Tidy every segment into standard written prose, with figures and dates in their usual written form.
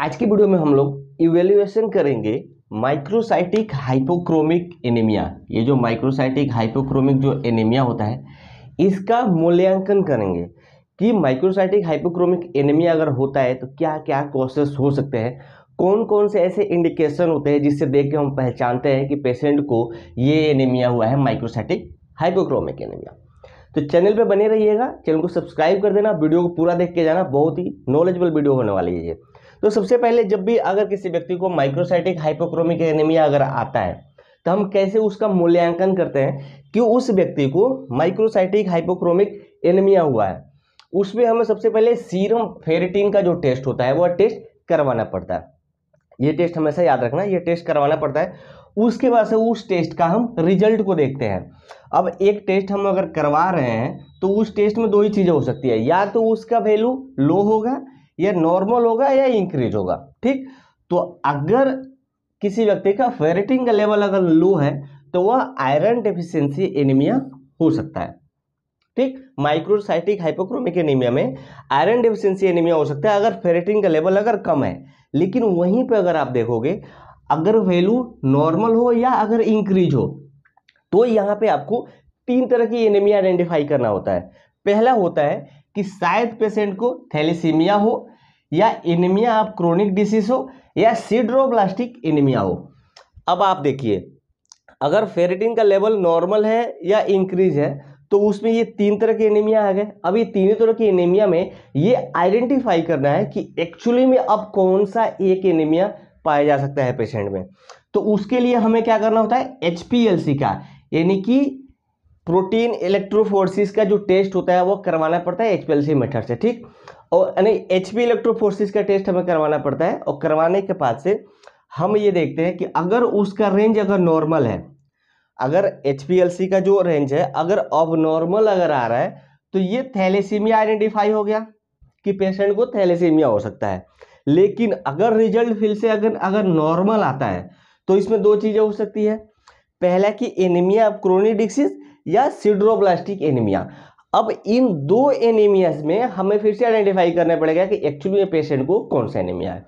आज की वीडियो में हम लोग इवेल्युएशन करेंगे माइक्रोसाइटिक हाइपोक्रोमिक एनीमिया। ये जो माइक्रोसाइटिक हाइपोक्रोमिक जो एनीमिया होता है इसका मूल्यांकन करेंगे कि माइक्रोसाइटिक हाइपोक्रोमिक एनीमिया अगर होता है तो क्या क्या कॉजेस हो सकते हैं, कौन कौन से ऐसे इंडिकेशन होते हैं जिससे देख के हम पहचानते हैं कि पेशेंट को ये एनीमिया हुआ है, माइक्रोसाइटिक हाइपोक्रोमिक एनीमिया। तो चैनल पे बने रहिएगा, चैनल को सब्सक्राइब कर देना, वीडियो को पूरा देख के जाना, बहुत ही नॉलेजेबल वीडियो होने वाली है ये। तो सबसे पहले जब भी अगर किसी व्यक्ति को माइक्रोसाइटिक हाइपोक्रोमिक एनीमिया अगर आता है तो हम कैसे उसका मूल्यांकन करते हैं कि उस व्यक्ति को माइक्रोसाइटिक हाइपोक्रोमिक एनीमिया हुआ है। उसमें हमें सबसे पहले सीरम फेरिटिन का जो टेस्ट होता है वह टेस्ट करवाना पड़ता है। ये टेस्ट हमेशा याद रखना, ये टेस्ट करवाना पड़ता है। उसके बाद से उस टेस्ट का हम रिजल्ट को देखते हैं। अब एक टेस्ट हम अगर करवा रहे हैं तो उस टेस्ट में दो ही चीज़ें हो सकती है, या तो उसका वैल्यू लो होगा या नॉर्मल होगा या इंक्रीज होगा। ठीक, तो अगर किसी व्यक्ति का फेरिटिन का लेवल अगर लो है तो वह आयरन डेफिशिएंसी एनीमिया हो सकता है। ठीक, माइक्रोसाइटिक हाइपोक्रोमिक एनीमिया में आयरन डेफिशिएंसी एनीमिया हो सकता है अगर फेरिटिन का लेवल अगर कम है। लेकिन वहीं पे अगर आप देखोगे अगर वैल्यू नॉर्मल हो या अगर इंक्रीज हो तो यहाँ पे आपको तीन तरह की एनीमिया आइडेंटिफाई करना होता है। पहला होता है कि शायद पेशेंट को थैलेसीमिया हो या एनीमिया ऑफ क्रोनिक डिसीज हो या सिड्रोब्लास्टिक एनीमिया हो। अब आप देखिए, अगर फेरिटिन का लेवल नॉर्मल है या इंक्रीज है तो उसमें ये तीन तरह के एनीमिया आ गए। अब ये तीनों तरह की एनीमिया में ये आइडेंटिफाई करना है कि एक्चुअली में अब कौन सा एक एनीमिया पाया जा सकता है पेशेंट में। तो उसके लिए हमें क्या करना होता है, HPLC का यानी कि प्रोटीन इलेक्ट्रोफोरेसिस का जो टेस्ट होता है वो करवाना पड़ता है HPLC मेथड से। ठीक, और यानी HP इलेक्ट्रोफोरेसिस का टेस्ट हमें करवाना पड़ता है। और करवाने के बाद से हम ये देखते हैं कि अगर उसका रेंज अगर नॉर्मल है, अगर HPLC का जो रेंज है अगर अब नॉर्मल अगर आ रहा है तो ये थैलेसीमिया आइडेंटिफाई हो गया कि पेशेंट को थैलेसीमिया हो सकता है। लेकिन अगर रिजल्ट फिर से अगर नॉर्मल आता है तो इसमें दो चीजें हो सकती है। पहला कि एनीमिया ऑफ क्रोनिक डिसीज या सिड्रोब्लास्टिक एनीमिया। अब इन दो एनीमियाज में हमें फिर से आइडेंटिफाई करना पड़ेगा कि एक्चुअली में पेशेंट को कौन सा एनीमिया है।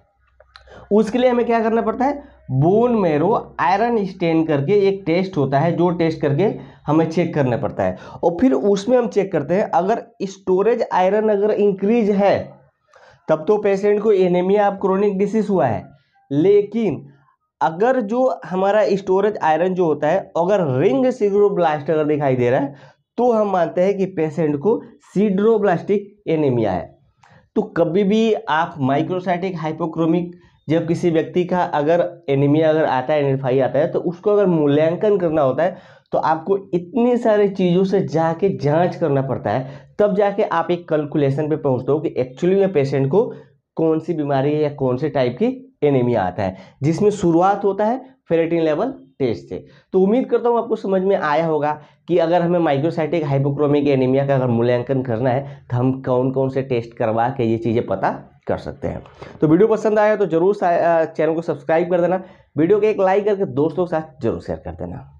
उसके लिए हमें क्या करना पड़ता है, बोन मेरो आयरन स्टेन करके एक टेस्ट होता है, जो टेस्ट करके हमें चेक करना पड़ता है। और फिर उसमें हम चेक करते हैं अगर स्टोरेज आयरन अगर इंक्रीज है तब तो पेशेंट को एनीमिया ऑफ क्रोनिक डिसीज हुआ है। लेकिन अगर जो हमारा स्टोरेज आयरन जो होता है अगर रिंग सिड्रोब्लास्ट अगर दिखाई दे रहा है तो हम मानते हैं कि पेशेंट को सिड्रोब्लास्टिक एनीमिया है। तो कभी भी आप माइक्रोसाइटिक हाइपोक्रोमिक जब किसी व्यक्ति का अगर एनीमिया अगर आता है, आइडेंटिफाई आता है, तो उसको अगर मूल्यांकन करना होता है तो आपको इतनी सारी चीज़ों से जाके जांच करना पड़ता है, तब जाके आप एक कैलकुलेशन पे पहुंचते हो कि एक्चुअली में पेशेंट को कौन सी बीमारी है या कौन से टाइप की एनीमिया आता है, जिसमें शुरुआत होता है फेरिटिन लेवल टेस्ट से। तो उम्मीद करता हूँ आपको समझ में आया होगा कि अगर हमें माइक्रोसाइटिक हाइपोक्रोमिक एनीमिया का अगर मूल्यांकन करना है तो हम कौन कौन से टेस्ट करवा के ये चीज़ें पता कर सकते हैं। तो वीडियो पसंद आया तो जरूर चैनल को सब्सक्राइब कर देना, वीडियो को एक लाइक करके दोस्तों के साथ जरूर शेयर कर देना।